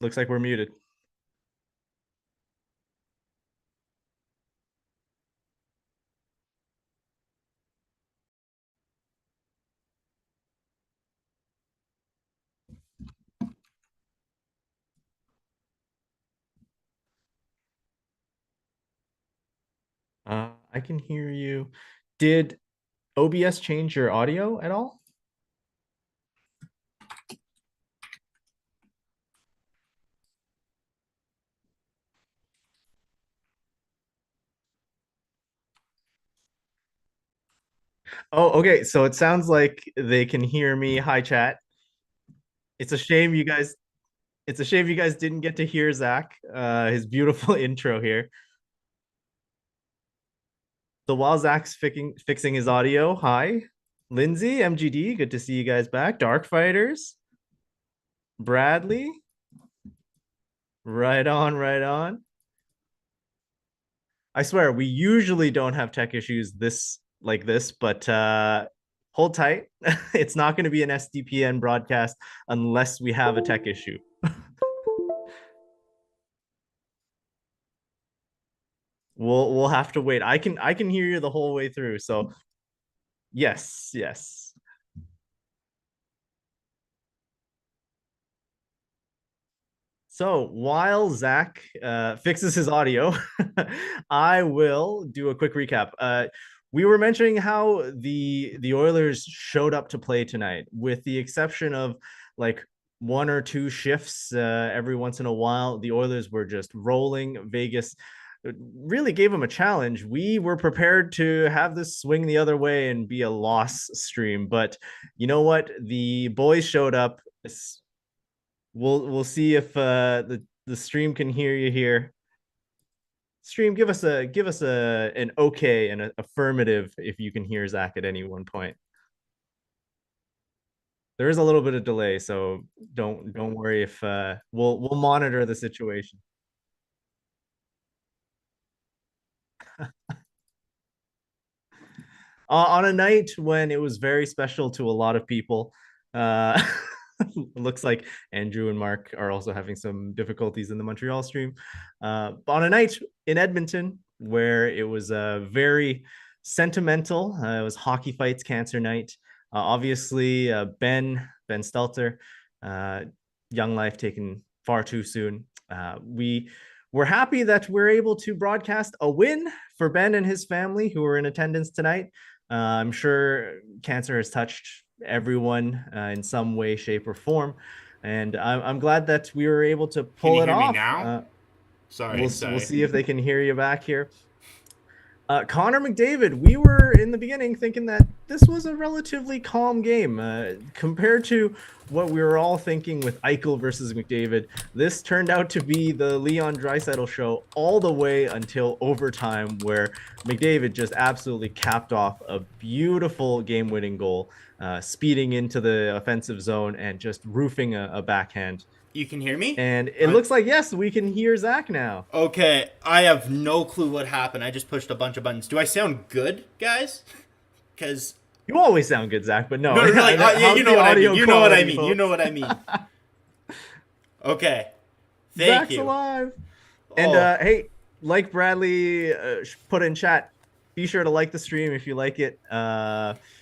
Looks like we're muted. I can hear you. Did OBS change your audio at all? Oh, okay. So it sounds like they can hear me. Hi, chat. It's a shame you guys. It's a shame you guys didn't get to hear Zach, his beautiful intro here. So while Zach's fixing his audio, hi, Lindsay, MGD, good to see you guys back. Dark Fighters, Bradley, right on, right on. I swear we usually don't have tech issues this, but hold tight. It's not going to be an SDPN broadcast unless we have a tech issue. We'll have to wait. I can hear you the whole way through. So yes, yes. So while Zach fixes his audio, I will do a quick recap. We were mentioning how the Oilers showed up to play tonight, with the exception of like one or two shifts every once in a while. The Oilers were just rolling. Vegas really gave them a challenge. We were prepared to have this swing the other way and be a loss stream, but you know what? The boys showed up. We'll see if the stream can hear you here. Stream, give us an okay and an affirmative if you can hear Zach at any one point. There is a little bit of delay, so don't worry if we'll monitor the situation. On a night when it was very special to a lot of people. Uh, looks like Andrew and Mark are also having some difficulties in the Montreal stream. On a night in Edmonton where it was very sentimental, it was Hockey Fights Cancer Night. Obviously, Ben Stelter, uh, young life taken far too soon. We're happy that we're able to broadcast a win for Ben and his family who were in attendance tonight. I'm sure cancer has touched everyone in some way, shape, or form, and I'm glad that we were able to Can pull you it hear me off. now? We'll Sorry, we'll sorry. see if they can hear you back here. Connor McDavid, we were in the beginning thinking that this was a relatively calm game compared to what we were all thinking with Eichel versus McDavid. This turned out to be the Leon Draisaitl show all the way until overtime, where McDavid just absolutely capped off a beautiful game-winning goal, speeding into the offensive zone and just roofing a backhand. You can hear me? And it looks like, yes, we can hear Zach now. Okay, I have no clue what happened. I just pushed a bunch of buttons. Do I sound good, guys? Because You always sound good, Zach, but no. no, no, like yeah, you How's know the what I mean. audio You know what I quality, mean. You know folks? what I mean. Okay, thank Zach's you. alive. And Oh, hey, like Bradley put in chat, be sure to like the stream if you like it.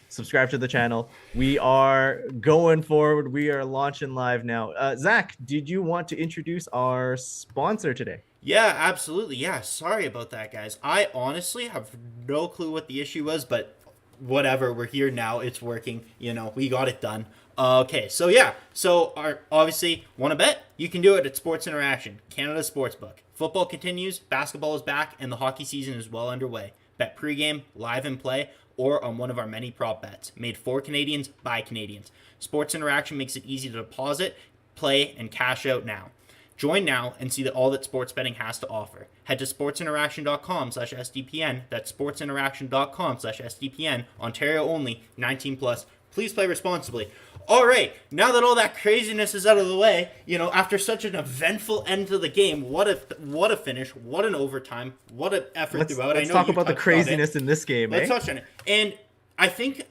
Subscribe to the channel. We are going forward. We are launching live now. Zach, did you want to introduce our sponsor today? yeah, absolutely. Yeah, sorry about that, guys. I honestly have no clue what the issue was, but whatever. We're here now. It's working. You know, we got it done. Okay, so yeah, so our obviously want to bet? You can do it at Sports Interaction, Canada Sportsbook. Football continues, basketball is back, and the hockey season is well underway. Bet pregame, live and play, or on one of our many prop bets made for Canadians by Canadians. Sports Interaction makes it easy to deposit, play, and cash out now. Join now and see all that sports betting has to offer. Head to sportsinteraction.com/SDPN. That's sportsinteraction.com/SDPN. Ontario only, 19 plus. Please play responsibly. All right, now that all that craziness is out of the way, you know, after such an eventful end to the game, what a finish, what an overtime, what an effort Let's throughout. I let's know talk you about the touched on it. craziness in this game, Let's eh? touch on it. And I think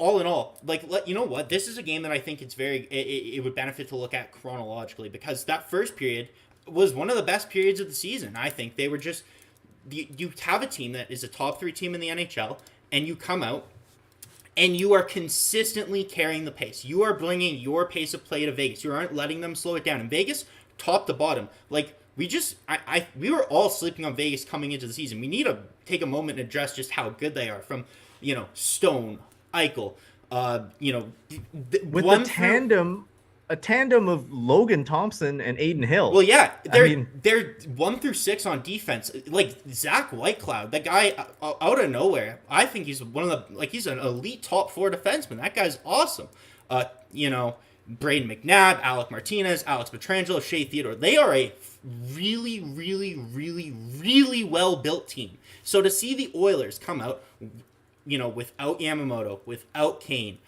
all in all, like, you know what? This is a game that I think it would benefit to look at chronologically, because that first period was one of the best periods of the season. I think they were just, you have a team that is a top 3 team in the NHL, and you come out and you are consistently carrying the pace. You are bringing your pace of play to Vegas. You aren't letting them slow it down. And Vegas, top to bottom, like, we were all sleeping on Vegas coming into the season. We need to take a moment and address just how good they are, from, Stone, Eichel, with a tandem of Logan Thompson and Aiden Hill. Well, yeah, they're 1 through 6 on defense. Like, Zach Whitecloud, that guy out of nowhere. I think he's he's an elite top 4 defenseman. That guy's awesome. Braden McNabb, Alec Martinez, Alex Petrangelo, Shea Theodore. They are a really, really, really, really well built team. So to see the Oilers come out, without Yamamoto, without Kane,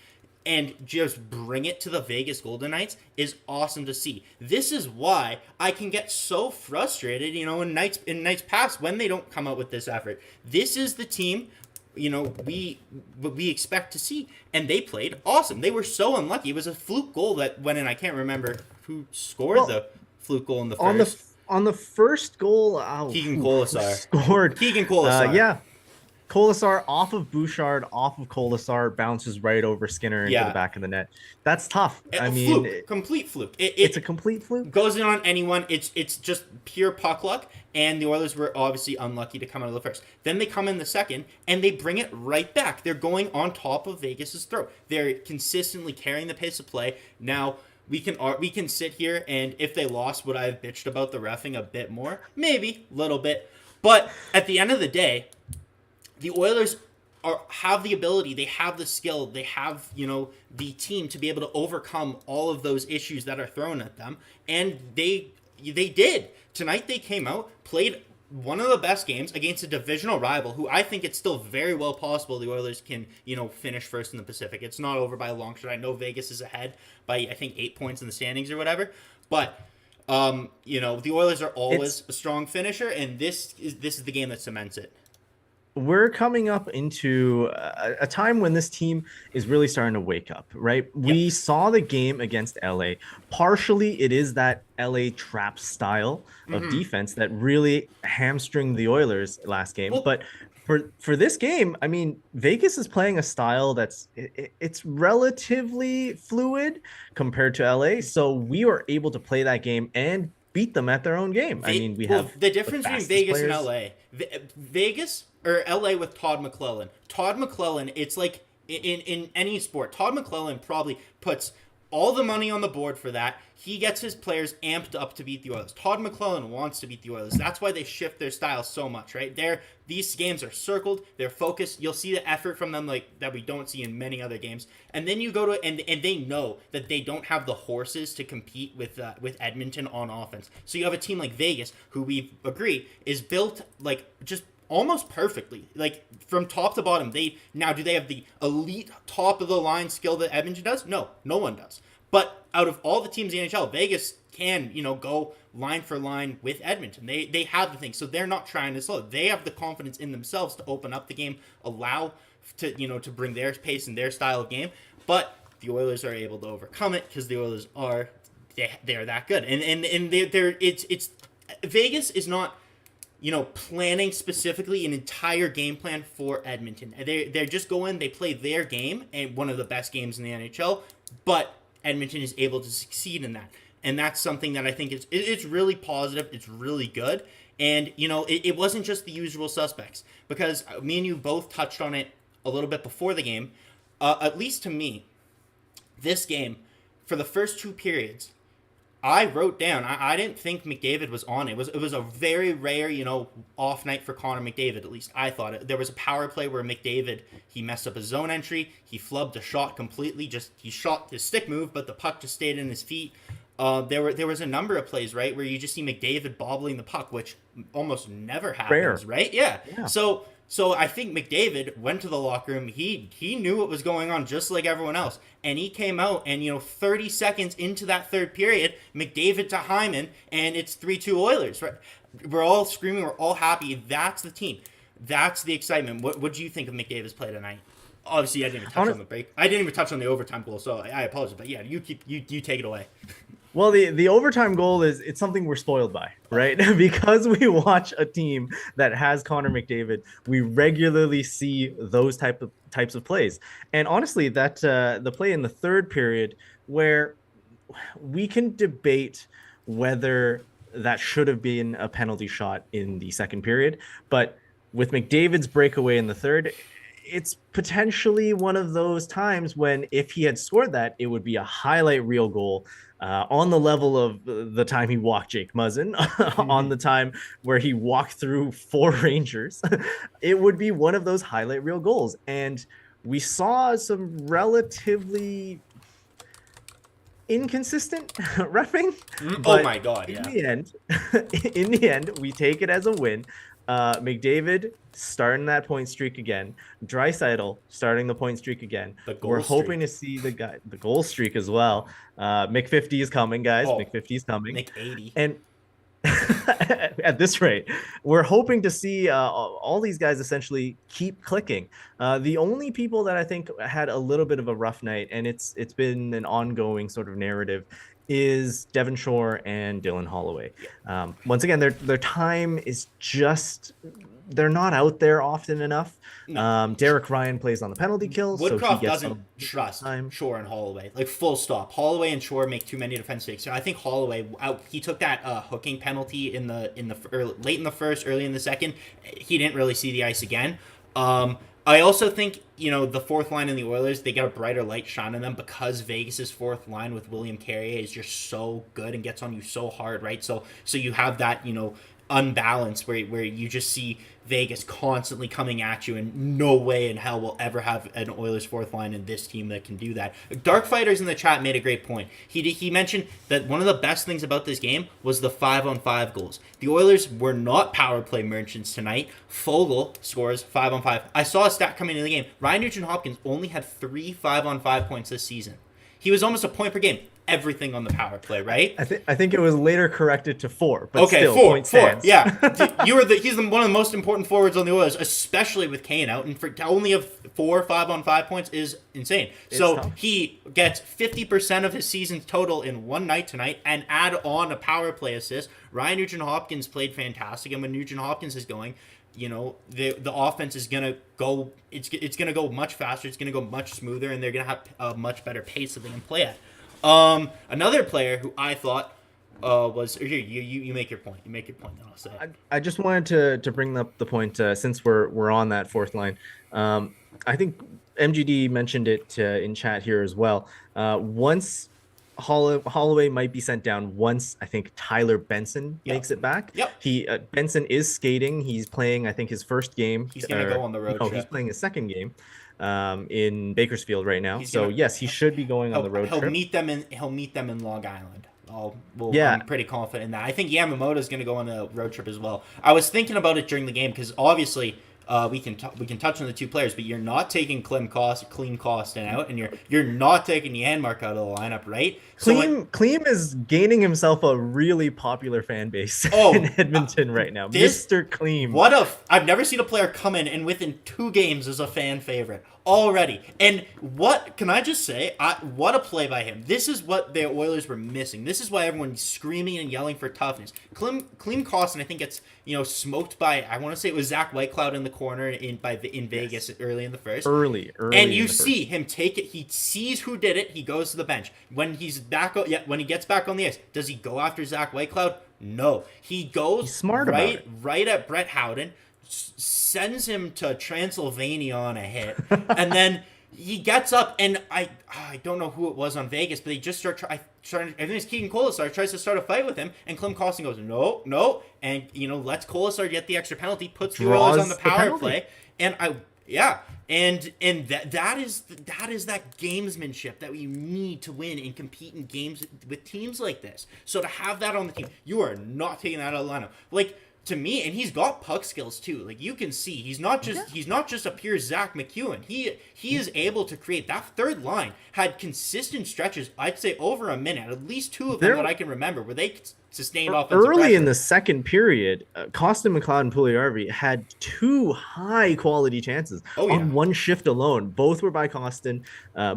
and just bring it to the Vegas Golden Knights is awesome to see. This is why I can get so frustrated, in nights past when they don't come out with this effort. This is the team, we expect to see, and they played awesome. They were so unlucky. It was a fluke goal that went in. I can't remember who scored the fluke goal in the first. On the first goal, Keegan Colasar scored. Keegan Colasar. Yeah. Colasar off of Bouchard, off of Colasar, bounces right over Skinner into the back of the net. That's tough. Complete fluke. It's a complete fluke. Goes in on anyone. It's just pure puck luck, and the Oilers were obviously unlucky to come out of the first. Then they come in the second, and they bring it right back. They're going on top of Vegas's throat. They're consistently carrying the pace of play. Now, we can sit here, and if they lost, would I have bitched about the reffing a bit more? Maybe, a little bit. But at the end of the day, the Oilers have the ability, they have the skill, they have, the team to be able to overcome all of those issues that are thrown at them, and they did. Tonight they came out, played one of the best games against a divisional rival who I think it's still very well possible the Oilers can, finish first in the Pacific. It's not over by a long shot. I know Vegas is ahead by, I think, 8 points in the standings or whatever, but the Oilers are always a strong finisher, and this is the game that cements it. We're coming up into a time when this team is really starting to wake up, right? Yep. We saw the game against LA. Partially, it is that LA trap style of defense that really hamstringed the Oilers last game. But for this game, I mean, Vegas is playing a style it's relatively fluid compared to LA. So we were able to play that game and beat them at their own game. We have the difference between Vegas and LA. Vegas or LA with Todd McClellan. Todd McClellan, it's like in any sport, Todd McClellan probably puts all the money on the board for that. He gets his players amped up to beat the Oilers. Todd McClellan wants to beat the Oilers. That's why they shift their style so much, right? These games are circled. They're focused. You'll see the effort from them like that we don't see in many other games. And then you go to and they know that they don't have the horses to compete with Edmonton on offense. So you have a team like Vegas, who we agree is built like just almost perfectly, like from top to bottom. Do they have the elite top of the line skill that Edmonton does? No one does. But out of all the teams in the NHL, Vegas can, go line for line with Edmonton. They have the thing, so they're not trying to slow. They have the confidence in themselves to open up the game, allow to bring their pace and their style of game. But the Oilers are able to overcome it because the Oilers they're that good, and it's Vegas is not planning specifically an entire game plan for Edmonton. They're just going, they play their game, and one of the best games in the NHL, but Edmonton is able to succeed in that. And that's something that I think it's really positive. It's really good. And, it wasn't just the usual suspects, because me and you both touched on it a little bit before the game. At least to me, this game, for the first 2 periods, I wrote down, I didn't think McDavid was on. It was a very rare, off night for Connor McDavid, at least I thought it. There was a power play where McDavid, he messed up his zone entry. He flubbed a shot completely. He shot his stick move, but the puck just stayed in his feet. There was a number of plays, right, where you just see McDavid bobbling the puck, which almost never happens, right? Yeah. So I think McDavid went to the locker room. He knew what was going on just like everyone else. And he came out and, 30 seconds into that third period, McDavid to Hyman, and it's 3-2 Oilers, right? We're all screaming. We're all happy. That's the team. That's the excitement. What do you think of McDavid's play tonight? Obviously, I didn't even touch on the break. I didn't even touch on the overtime goal, so I apologize. But yeah, you take it away. Well, the overtime goal is it's something we're spoiled by, right? Because we watch a team that has Connor McDavid, we regularly see those types of plays. And honestly, that the play in the third period where we can debate whether that should have been a penalty shot in the second period, but with McDavid's breakaway in the third, it's potentially one of those times when if he had scored that, it would be a highlight reel goal on the level of the time he walked Jake Muzzin, on the time where he walked through 4 Rangers. It would be one of those highlight reel goals. And we saw some relatively inconsistent refing. Oh my God! In Yeah. the end, we take it as a win. McDavid starting that point streak again. Draisaitl starting the point streak again. We're hoping to see the goal streak as well. Mc50 is coming, guys. Mc50 is coming. Mc80. And at this rate, we're hoping to see all these guys essentially keep clicking. The only people that I think had a little bit of a rough night, and it's been an ongoing sort of narrative, is Devon Shore and Dylan Holloway. Once again, their time is just, they're not out there often enough. No. Derek Ryan plays on the penalty kill, Woodcroft so he gets doesn't trust Shore and Holloway. Like, full stop. Holloway and Shore make too many defense mistakes. So I think Holloway, he took that hooking penalty late in the first, early in the second. He didn't really see the ice again. I also think, the fourth line in the Oilers, they get a brighter light shine on them because Vegas's fourth line with William Carrier is just so good and gets on you so hard, right? So you have that, unbalance where you just see Vegas constantly coming at you, and no way in hell will ever have an Oilers fourth line in this team that can do that. Dark Fighters in the chat made a great point. He mentioned that one of the best things about this game was the 5-on-5 goals. The Oilers were not power play merchants tonight. Fogle scores 5-on-5. I saw a stat coming into the game. Ryan Nugent-Hopkins only had 3 5-on-5 points this season. He was almost a point per game. Everything on the power play, right? I think it was later corrected to 4, but okay, still, 4, point stands. Yeah. He's one of the most important forwards on the Oilers, especially with Kane out, and for only have 4 5-on-5 points is insane. So tough. He gets 50% of his season's total in one night tonight, and add on a power play assist. Ryan Nugent-Hopkins played fantastic, and when Nugent-Hopkins is going, the offense is gonna go. It's gonna go much faster. It's gonna go much smoother, and they're gonna have a much better pace that they can play at. Another player who I thought was here. You make your point. You make your point. Then I'll say. I just wanted to bring up the point since we're on that fourth line. I think MGD mentioned it in chat here as well. Once Holloway might be sent down, once I think Tyler Benson makes it back. Yep. Benson is skating. He's playing, I think, his first game. He's gonna go on the road trip. He's playing his second game in Bakersfield right now. Yes, he should be going on the road trip. He'll meet them in Long Island. I'm pretty confident in that. I think Yamamoto's going to go on a road trip as well. I was thinking about it during the game because obviously we can touch on the two players, but you're not taking Clean Costin out, and you're not taking Janmark out of the lineup, right? Clean is gaining himself a really popular fan base in Edmonton right now. Mr. Clean. I've never seen a player come in and within 2 games is a fan favorite already. And what can I just say? What a play by him. This is what the Oilers were missing. This is why everyone's screaming and yelling for toughness. Clean Costin, I think, gets smoked by, I want to say it was Zach Whitecloud in the corner in Vegas early in the first. Early. And you see him take it. He sees who did it. He goes to the bench. When he gets back on the ice, does he go after Zach Whitecloud? No. He goes right at Brett Howden, sends him to Transylvania on a hit, and then he gets up, and I don't know who it was on Vegas, but they just start I think it's Keegan Colasar tries to start a fight with him, and Clem Costin goes no, and lets Colasar get the extra penalty, puts the Oilers on the power play, and that is that gamesmanship that we need to win and compete in games with teams like this. So to have that on the team, you are not taking that out of the lineup. Like, to me, and he's got puck skills too. Like, you can see, he's not just a pure Zach McEwen. He is able to create. That third line had consistent stretches, I'd say over a minute, at least 2 of them that I can remember, where they sustained offensive Early in pressure. the second period, Costin McLeod and Puliarvi had two high quality chances Oh yeah. on one shift alone. Both were by Costin,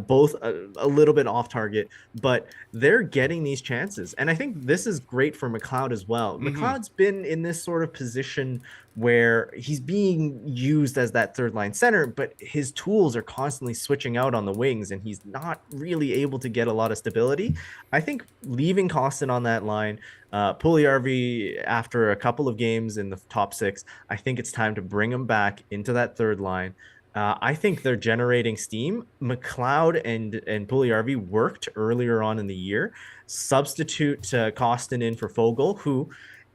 both a little bit off target, but they're getting these chances. And I think this is great for McLeod as well. Mm-hmm. McLeod's been in this sort of position where he's being used as that third line center, but his tools are constantly switching out on the wings and he's not really able to get a lot of stability. I think leaving Costin on that line, Puliarvi, after a couple of games in the top six, I think it's time to bring him back into that third line. I think they're generating steam. McLeod and Puliarvi worked earlier on in the year. Substitute Costin in for Fogle, who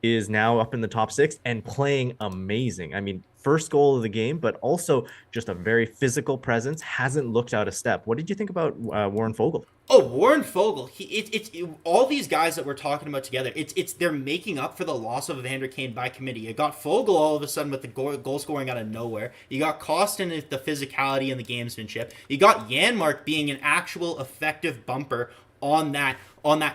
is now up in the top six and playing amazing. I mean, first goal of the game, but also just a very physical presence. Hasn't looked out of step. What did you think about Warren Fogle? Oh, Warren Fogle. All these guys that we're talking about together. It's they're making up for the loss of Evander Kane by committee. You got Fogle all of a sudden with the goal scoring out of nowhere. You got Costin with the physicality and the gamesmanship. You got Janmark being an actual effective bumper on that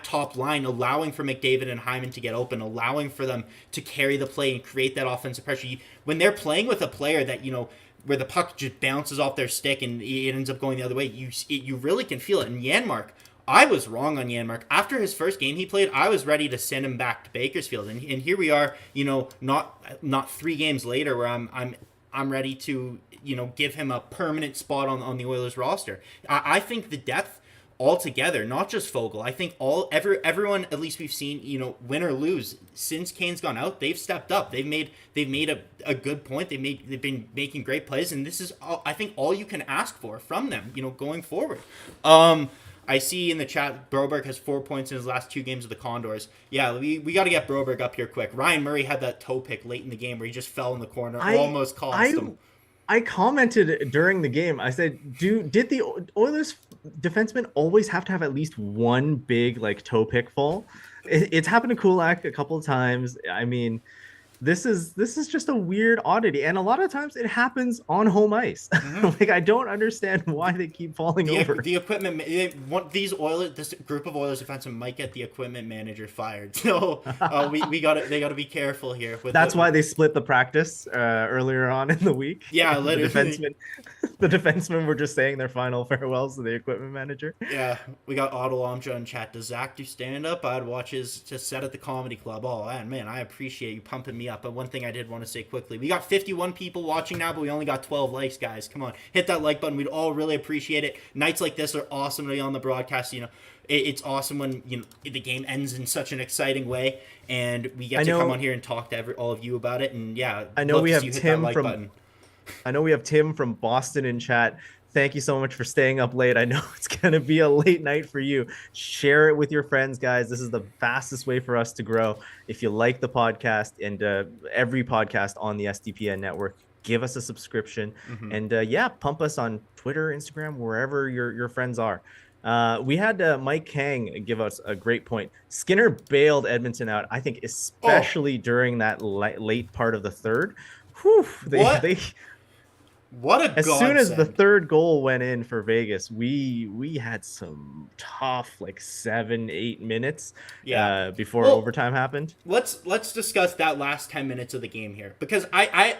top line, allowing for McDavid and Hyman to get open, allowing for them to carry the play and create that offensive pressure. When they're playing with a player that where the puck just bounces off their stick and it ends up going the other way, you really can feel it. And Janmark, I was wrong on Janmark. After his first game he played, I was ready to send him back to Bakersfield, and here we are, not 3 games later, where I'm ready to give him a permanent spot on the Oilers roster. I think the depth altogether, not just Fogle. I think everyone, at least we've seen, win or lose, since Kane's gone out, they've stepped up. They've made a good point. They've been making great plays, and this is I think all you can ask for from them, going forward. I see in the chat Broberg has 4 points in his last 2 games of the Condors. Yeah, we got to get Broberg up here quick. Ryan Murray had that toe pick late in the game where he just fell in the corner, almost cost him. I commented during the game. I said, did the Oilers defensemen always have to have at least one big toe pick fall? It's happened to Kulak a couple of times. I mean, this is just a weird oddity, and a lot of times it happens on home ice. Mm-hmm. I don't understand why they keep falling over. The equipment, this group of Oilers defensemen might get the equipment manager fired. So they got to be careful here. That's why they split the practice earlier on in the week. Yeah, literally. The defensemen were just saying their final farewells to the equipment manager. Yeah, we got Otto Amja in chat. Does Zach do stand up? I'd watch his set at the comedy club. Oh man, I appreciate you pumping me up. But one thing I did want to say quickly, we got 51 people watching now, but we only got 12 likes, guys. Come on, hit that like button. We'd all really appreciate it. Nights like this are awesome to be on the broadcast. It's awesome when the game ends in such an exciting way, and we get to come on here and talk to all of you about it. And yeah, I know we have Tim from Boston in chat. Thank you so much for staying up late. I know it's going to be a late night for you. Share it with your friends, guys. This is the fastest way for us to grow. If you like the podcast and every podcast on the SDPN network, give us a subscription. Mm-hmm. And pump us on Twitter, Instagram, wherever your friends are. We had Mike Kang give us a great point. Skinner bailed Edmonton out, I think, especially during that late part of the third. Whew, what a as soon as the third goal went in for Vegas, we had some tough 7-8 minutes before overtime happened. Let's discuss that last 10 minutes of the game here, because I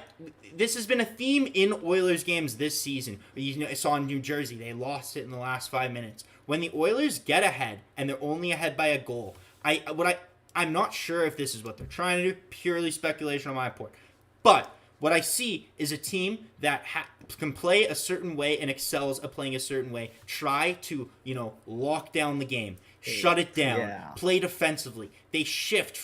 this has been a theme in Oilers games this season. I saw in New Jersey, they lost it in the last 5 minutes. When the Oilers get ahead and they're only ahead by a goal, I'm not sure if this is what they're trying to do, purely speculation on my part, but what I see is a team that can play a certain way and excels at playing a certain way. Try to, lock down the game, shut it down, play defensively. They shift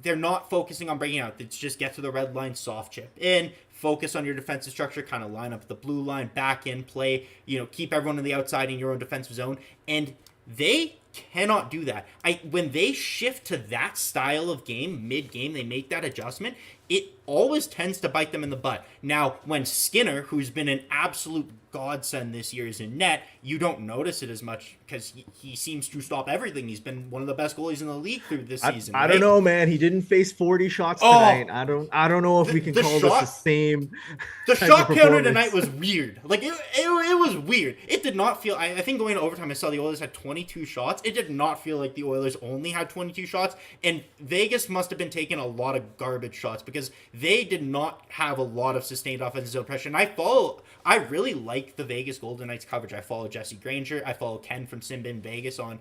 they're not focusing on breaking out. It's just get to the red line, soft chip in, focus on your defensive structure, kind of line up the blue line, back in, play, keep everyone on the outside in your own defensive zone. And they cannot do that. When they shift to that style of game, mid-game, they make that adjustment, it always tends to bite them in the butt. Now, when Skinner, who's been an absolute godsend this year, is in net, you don't notice it as much because he seems to stop everything. He's been one of the best goalies in the league through this I, season, I don't right? know, man. He didn't face 40 shots Oh, tonight. I don't know if we can the call this the shot same the type of shot counter tonight performance. was weird. Like it was weird. It did not feel. I think going to overtime, I saw the Oilers had 22 shots. It did not feel like the Oilers only had 22 shots, and Vegas must have been taking a lot of garbage shots because they did not have a lot of sustained offensive zone pressure. And I really like the Vegas Golden Knights coverage. I follow Jesse Granger. I follow Ken from Simbin Vegas on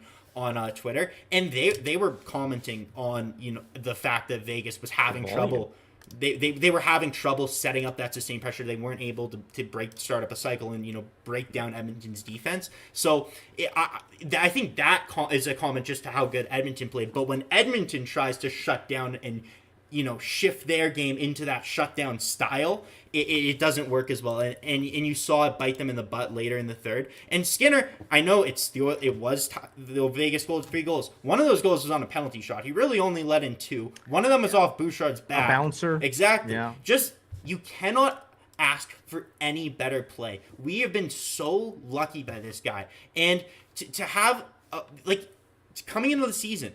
Twitter, and they were commenting on the fact that Vegas was having trouble. They were having trouble setting up that sustained pressure. They weren't able to start up a cycle and break down Edmonton's defense. So I think that is a comment just to how good Edmonton played. But when Edmonton tries to shut down and shift their game into that shutdown style, it doesn't work as well, and you saw it bite them in the butt later in the third. And Skinner, I know it was the Vegas goal, 3 goals. One of those goals was on a penalty shot. He really only let in 2. One of them was off Bouchard's back. A bouncer. Exactly. Yeah. Just, you cannot ask for any better play. We have been so lucky by this guy, and to have coming into the season,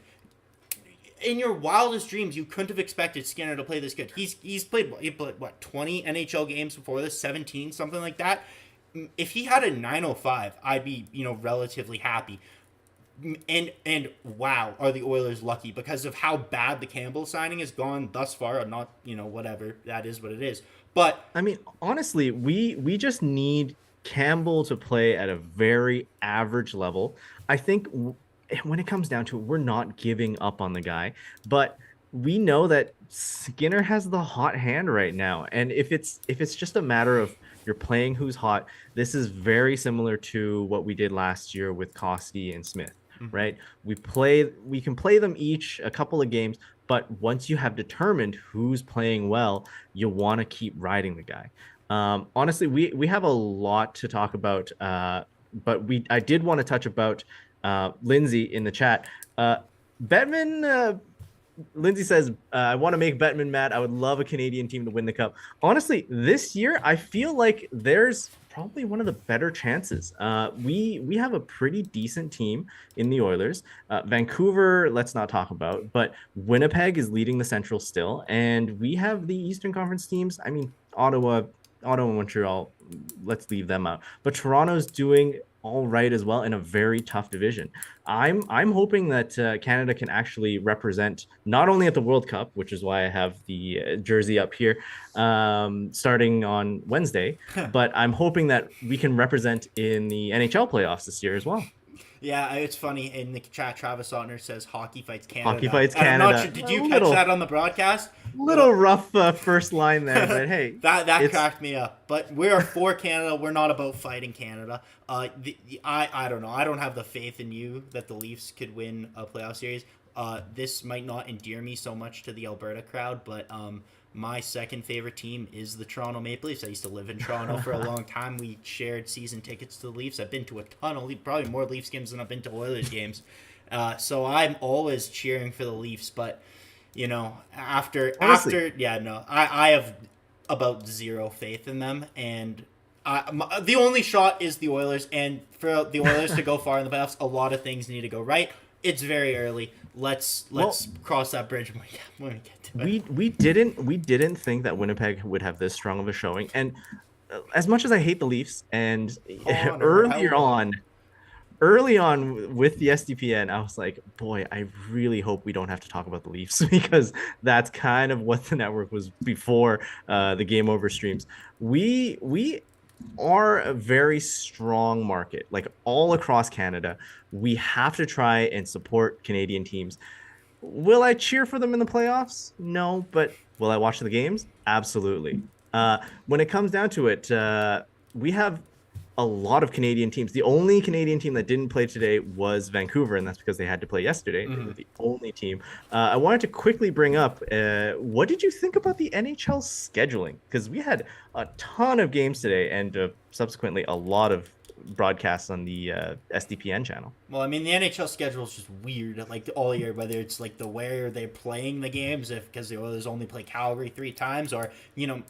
in your wildest dreams, you couldn't have expected Skinner to play this good. He played what 20 NHL games before this, 17, something like that. If he had a 905, I'd be relatively happy. And wow, are the Oilers lucky because of how bad the Campbell signing has gone thus far. I'm not whatever, that is what it is. But I mean, honestly, we just need Campbell to play at a very average level. I think when it comes down to it, we're not giving up on the guy, but we know that Skinner has the hot hand right now. And if it's just a matter of you're playing who's hot, this is very similar to what we did last year with Koski and Smith, right? We can play them each a couple of games, but once you have determined who's playing well, you want to keep riding the guy. Honestly, we have a lot to talk about, but I did want to touch about Lindsay in the chat. Bettman, Lindsay says, I want to make Bettman mad. I would love a Canadian team to win the cup. Honestly, this year, I feel like there's probably one of the better chances. We have a pretty decent team in the Oilers. Vancouver, let's not talk about, but Winnipeg is leading the Central still. And we have the Eastern Conference teams. I mean, Ottawa and Montreal, let's leave them out. But Toronto's doing all right as well in a very tough division. I'm hoping that Canada can actually represent not only at the World Cup, which is why I have the jersey up here, starting on Wednesday, but I'm hoping that we can represent in the NHL playoffs this year as well. Yeah, it's funny. In the chat, Travis Otner says hockey fights Canada. Hockey fights and Canada. I'm not sure, did you catch that on the broadcast? Little rough first line there, but hey, that cracked me up. But we are for Canada. We're not about fighting Canada. I don't know. I don't have the faith in you that the Leafs could win a playoff series. This might not endear me so much to the Alberta crowd, but my second favorite team is the Toronto Maple Leafs. I used to live in Toronto for a long time. We shared season tickets to the Leafs. I've been to a ton of probably more Leafs games than I've been to Oilers games. So I'm always cheering for the Leafs. But after I have about zero faith in them, and the only shot is the Oilers. And for the Oilers to go far in the playoffs, a lot of things need to go right. It's very early. Let's cross that bridge when we get to it. We didn't think that Winnipeg would have this strong of a showing. And as much as I hate the Leafs, and early on with the SDPN, I was like, boy, I really hope we don't have to talk about the Leafs because that's kind of what the network was before the Game Over streams. We are a very strong market, like all across Canada. We have to try and support Canadian teams. Will I cheer for them in the playoffs? No, but will I watch the games? Absolutely. When it comes down to it, we have a lot of Canadian teams. The only Canadian team that didn't play today was Vancouver, and that's because they had to play yesterday. They were the only team. I wanted to quickly bring up, what did you think about the NHL scheduling? Because we had a ton of games today, and subsequently a lot of broadcasts on the SDPN channel. Well, I mean, the NHL schedule is just weird, like all year. Whether it's like the where they're playing the games, if because the Oilers only play Calgary 3 times, or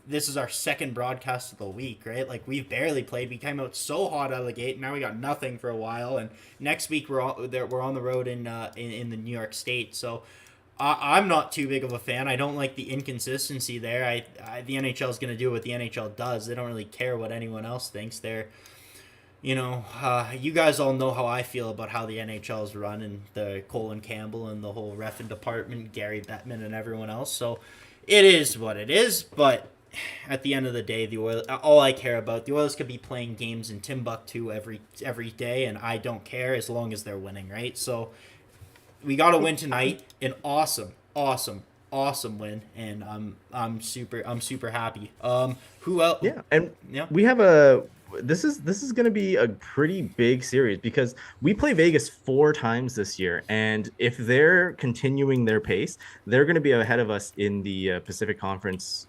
this is our second broadcast of the week, right? Like we've barely played. We came out so hot out of the gate. Now we got nothing for a while, and next week we're on the road in the New York State. So I'm not too big of a fan. I don't like the inconsistency there. The NHL is going to do what the NHL does. They don't really care what anyone else thinks. You guys all know how I feel about how the NHL is run and the Colin Campbell and the whole reffing department, Gary Bettman and everyone else. So it is what it is. But at the end of the day, all I care about, the Oilers could be playing games in Timbuktu every day, and I don't care as long as they're winning, right? So we got to win tonight. An awesome win, and I'm super happy. Who else? Yeah, and yeah, we have this is going to be a pretty big series because we play Vegas 4 times this year, and if they're continuing their pace, they're going to be ahead of us in the Pacific Conference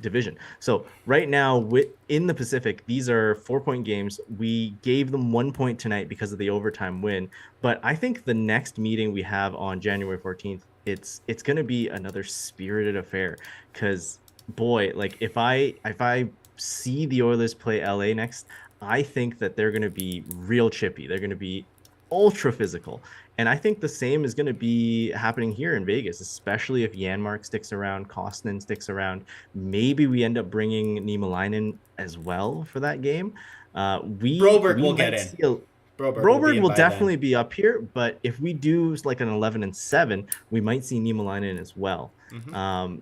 division. So right now, in the Pacific, these are 4-point games. We gave them 1 point tonight because of the overtime win, but I think the next meeting we have on January 14th, it's going to be another spirited affair because boy, like if I see the Oilers play LA next, I think that they're going to be real chippy. They're going to be ultra physical. And I think the same is going to be happening here in Vegas, especially if Janmark sticks around, Koskinen sticks around. Maybe we end up bringing Niemelainen as well for that game. Broberg will get in. Broberg will definitely be up here, but if we do like an 11-7, we might see Niemelainen as well. Mm-hmm.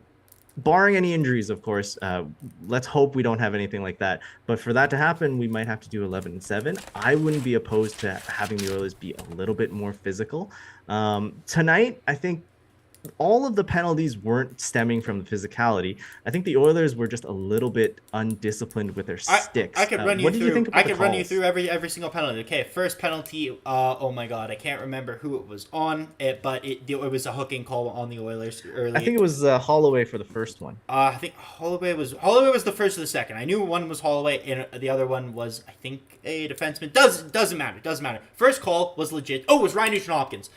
Barring any injuries, of course. Let's hope we don't have anything like that. But for that to happen, we might have to do 11-7. I wouldn't be opposed to having the Oilers be a little bit more physical. Tonight, I think all of the penalties weren't stemming from the physicality. I think the Oilers were just a little bit undisciplined with their sticks. I could run you what through. Do you think about I could run you through every single penalty. Okay, first penalty. Oh my God, I can't remember who it was on. But it was a hooking call on the Oilers early. I think it was Holloway for the first one. I think Holloway was the first or the second. I knew one was Holloway and the other one was I think a defenseman. Doesn't matter. First call was legit. Oh, it was Ryan Nugent-Hopkins.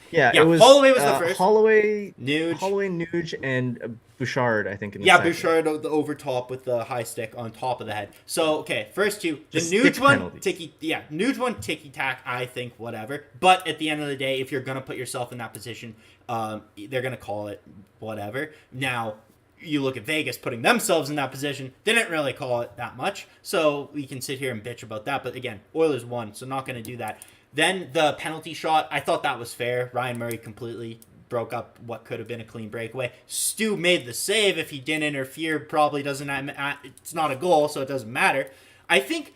Yeah, it was Holloway was the first. Holloway, Nuge, and Bouchard, I think. Bouchard the over top with the high stick on top of the head. So okay, first two. The Nuge one, Nuge one ticky tack. I think whatever. But at the end of the day, if you're gonna put yourself in that position, they're gonna call it whatever. Now you look at Vegas putting themselves in that position. They didn't really call it that much, so we can sit here and bitch about that. But again, Oilers won, so not gonna do that. Then the penalty shot, I thought that was fair. Ryan Murray completely broke up what could have been a clean breakaway. Stu made the save. If he didn't interfere, probably doesn't. It's not a goal, so it doesn't matter. I think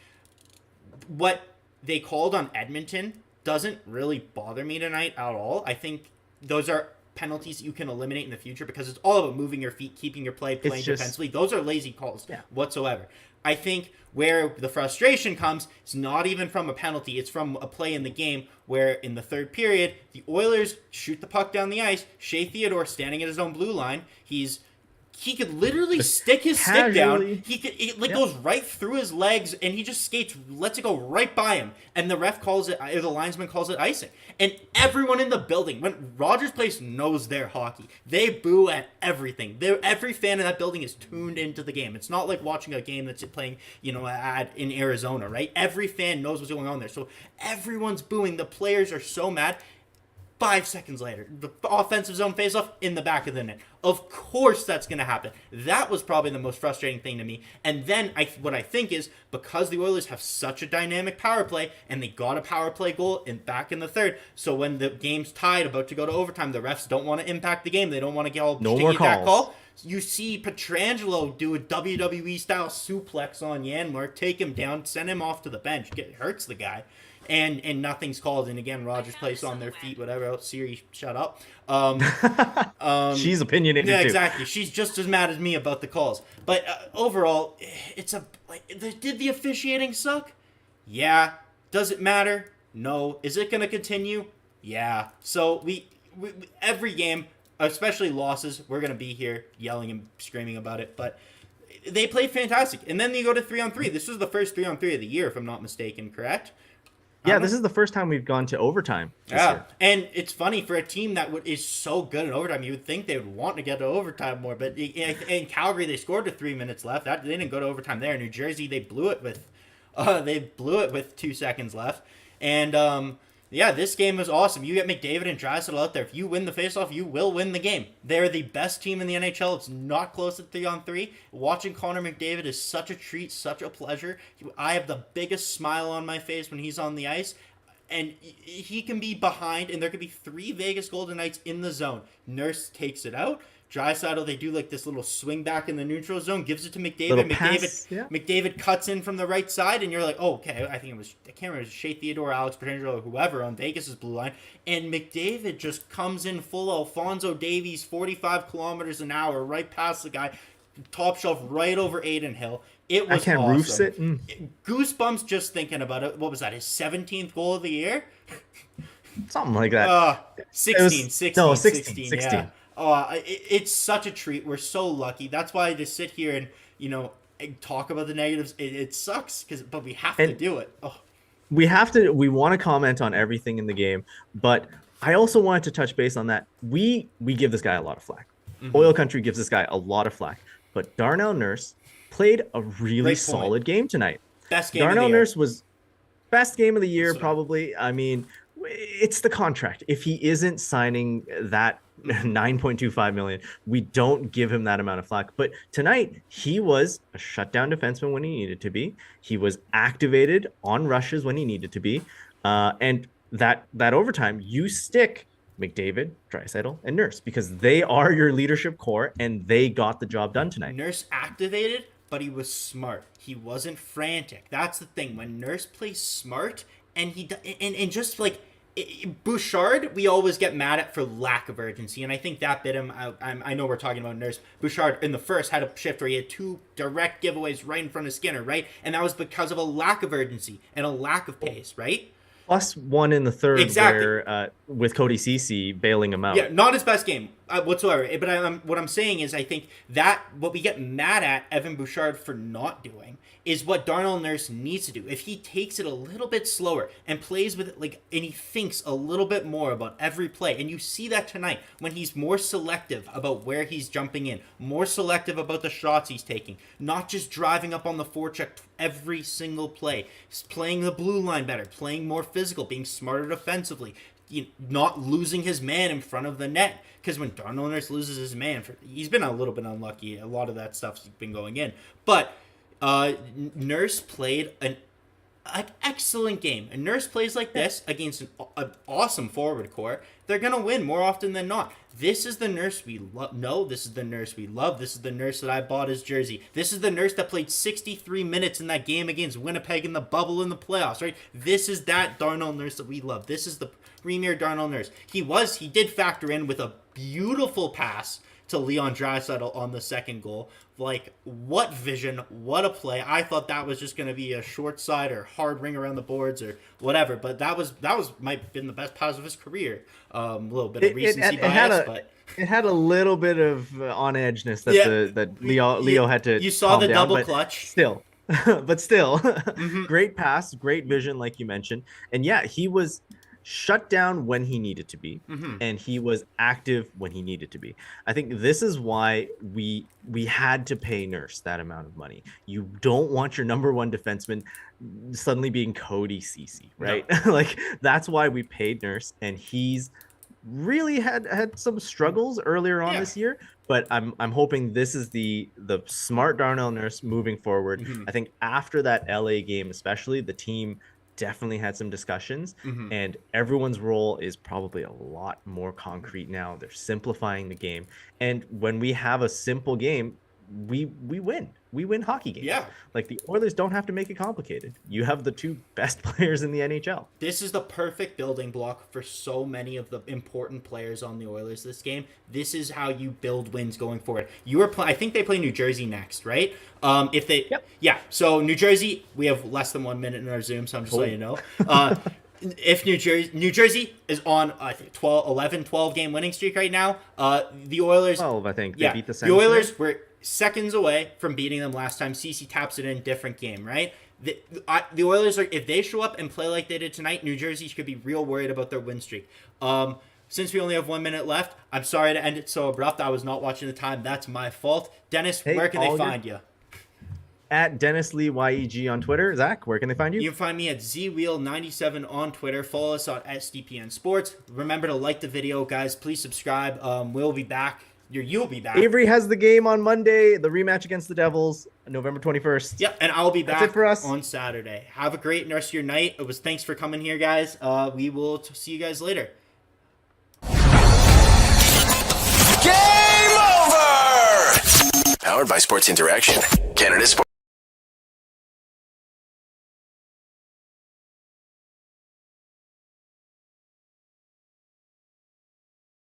what they called on Edmonton doesn't really bother me tonight at all. I think those are penalties you can eliminate in the future because it's all about moving your feet, keeping your play, playing defensively. Those are lazy calls whatsoever. I think where the frustration comes is not even from a penalty. It's from a play in the game where in the third period, the Oilers shoot the puck down the ice. Shea Theodore standing at his own blue line. He could literally stick his stick down. It goes right through his legs, and he just skates, lets it go right by him. And the ref calls it, or the linesman calls it icing. And everyone in the building, when Rogers Place knows their hockey, they boo at everything. Every fan in that building is tuned into the game. It's not like watching a game that's playing, in Arizona, right? Every fan knows what's going on there. So everyone's booing. The players are so mad. 5 seconds later, the offensive zone faceoff in the back of the net. Of course that's going to happen. That was probably the most frustrating thing to me. And then what I think is because the Oilers have such a dynamic power play and they got a power play goal back in the third, so when the game's tied, about to go to overtime, the refs don't want to impact the game. They don't want to get all sticky that call. You see Pietrangelo do a WWE-style suplex on Janmark, take him down, send him off to the bench. Hurts the guy. And nothing's called. And again, Rogers Place on their feet, whatever else. Siri, shut up. She's opinionated too. Exactly. She's just as mad as me about the calls. But overall, did the officiating suck? Yeah. Does it matter? No. Is it going to continue? Yeah. So we every game, especially losses, we're going to be here yelling and screaming about it. But they played fantastic. And then you go to 3-on-3. This was the first 3-on-3 of the year, if I'm not mistaken, correct? I Yeah, don't this know. is the first time we've gone to overtime this Yeah, year. and it's funny for a team that is so good in overtime. You would think they would want to get to overtime more, but in Calgary they scored with 3 minutes left. They didn't go to overtime there. In New Jersey they blew it with 2 seconds left, and yeah, this game was awesome. You get McDavid and Draisaitl out there. If you win the faceoff, you will win the game. They're the best team in the NHL. It's not close at 3-on-3. Watching Connor McDavid is such a treat, such a pleasure. I have the biggest smile on my face when he's on the ice. And he can be behind, and there could be 3 Vegas Golden Knights in the zone. Nurse takes it out. Draisaitl, they do like this little swing back in the neutral zone, gives it to McDavid. Little pass, yeah. McDavid cuts in from the right side, and you're like, oh, okay. I can't remember, it was Shea Theodore, Alex Petrangelo, or whoever on Vegas's blue line, and McDavid just comes in full Alphonso Davies, 45 kilometers an hour, right past the guy, top shelf, right over Aiden Hill. It I was can't awesome. roofs it. Goosebumps just thinking about it. What was that? His 17th goal of the year? Something like that. 16, was, 16, no, 16, 16. yeah. It's such a treat. We're so lucky. That's why I just sit here and, talk about the negatives. It sucks, but we have to do it. Oh. We want to comment on everything in the game, but I also wanted to touch base on that. We give this guy a lot of flack. Oil Country gives this guy a lot of flack, but Darnell Nurse played a really solid game tonight. Best game Darnell of the year. Nurse was best game of the year, probably. I mean, it's the contract. If he isn't signing that 9.25 million, we don't give him that amount of flack. But tonight, he was a shutdown defenseman when he needed to be. He was activated on rushes when he needed to be. And that overtime, you stick McDavid, Draisaitl, and Nurse, because they are your leadership core, and they got the job done tonight. Nurse activated, but he was smart. He wasn't frantic. That's the thing. When Nurse plays smart, and just like Bouchard, we always get mad at for lack of urgency, and I think that bit him. I know we're talking about Nurse. Bouchard in the first had a shift where he had 2 direct giveaways right in front of Skinner, right? And that was because of a lack of urgency and a lack of pace, right? Plus one in the third, exactly. where with Cody Ceci bailing him out. Yeah, not his best game whatsoever. But what I'm saying is, I think that what we get mad at Evan Bouchard for not doing is what Darnell Nurse needs to do. If he takes it a little bit slower and plays with it, and he thinks a little bit more about every play, and you see that tonight when he's more selective about where he's jumping in, more selective about the shots he's taking, not just driving up on the forecheck every single play. He's playing the blue line better, playing more physical, being smarter defensively, not losing his man in front of the net. Because when Darnell Nurse loses his man, he's been a little bit unlucky. A lot of that stuff's been going in. But Nurse played an excellent game. And Nurse plays like this against an awesome forward core, they're going to win more often than not. This is the Nurse we know. This is the Nurse we love. This is the Nurse that I bought his jersey. This is the Nurse that played 63 minutes in that game against Winnipeg in the bubble in the playoffs, right? This is that Darnell Nurse that we love. This is the premier Darnell Nurse. He did factor in with a beautiful pass to Leon Draisaitl on the second goal. Like, what vision, what a play. I thought that was just going to be a short side or hard ring around the boards or whatever, but that might have been the best pass of his career. A little bit of recency bias, but it had a little bit of on edgeness that Leo had to. You saw the down, double clutch. Still, great pass, great vision, like you mentioned, and yeah, he was shut down when he needed to be, and he was active when he needed to be. I think this is why we had to pay Nurse that amount of money. You don't want your number one defenseman suddenly being Cody Ceci, right? No. Like, that's why we paid Nurse, and he's really had some struggles earlier on this year, but I'm hoping this is the smart Darnell Nurse moving forward. I think after that LA game, especially, the team definitely had some discussions, and everyone's role is probably a lot more concrete now. They're simplifying the game, and when we have a simple game, we win hockey games. Yeah, like, the Oilers don't have to make it complicated. You have the 2 best players in the NHL. This is the perfect building block for so many of the important players on the Oilers this game. This is how you build wins going forward. I think they play New Jersey next, right? So New Jersey, we have less than 1 minute in our Zoom, so I'm just letting you know. if New Jersey is on I think 12 game winning streak right now. The Oilers 12, I think. They yeah, beat the the Sens Oilers were seconds away from beating them last time. CC taps it in, different game, right? The Oilers are, if they show up and play like they did tonight, New Jersey should be real worried about their win streak. Since we only have 1 minute left, I'm sorry to end it so abrupt. I was not watching the time. That's my fault. Dennis, Hey, where can they find you? At Dennis Lee YEG on Twitter. Zach, where can they find you? You can find me at zwheel97 on Twitter. Follow us on SDPN Sports. Remember to like the video, guys. Please subscribe. We'll be back. You'll be back. Avery has the game on Monday, the rematch against the Devils, November 21st. Yep, and I'll be back That's it for us. on Saturday. Have a great rest of your night. Thanks for coming here, guys. We will see you guys later. Game over! Powered by Sports Interaction, Canada Sports.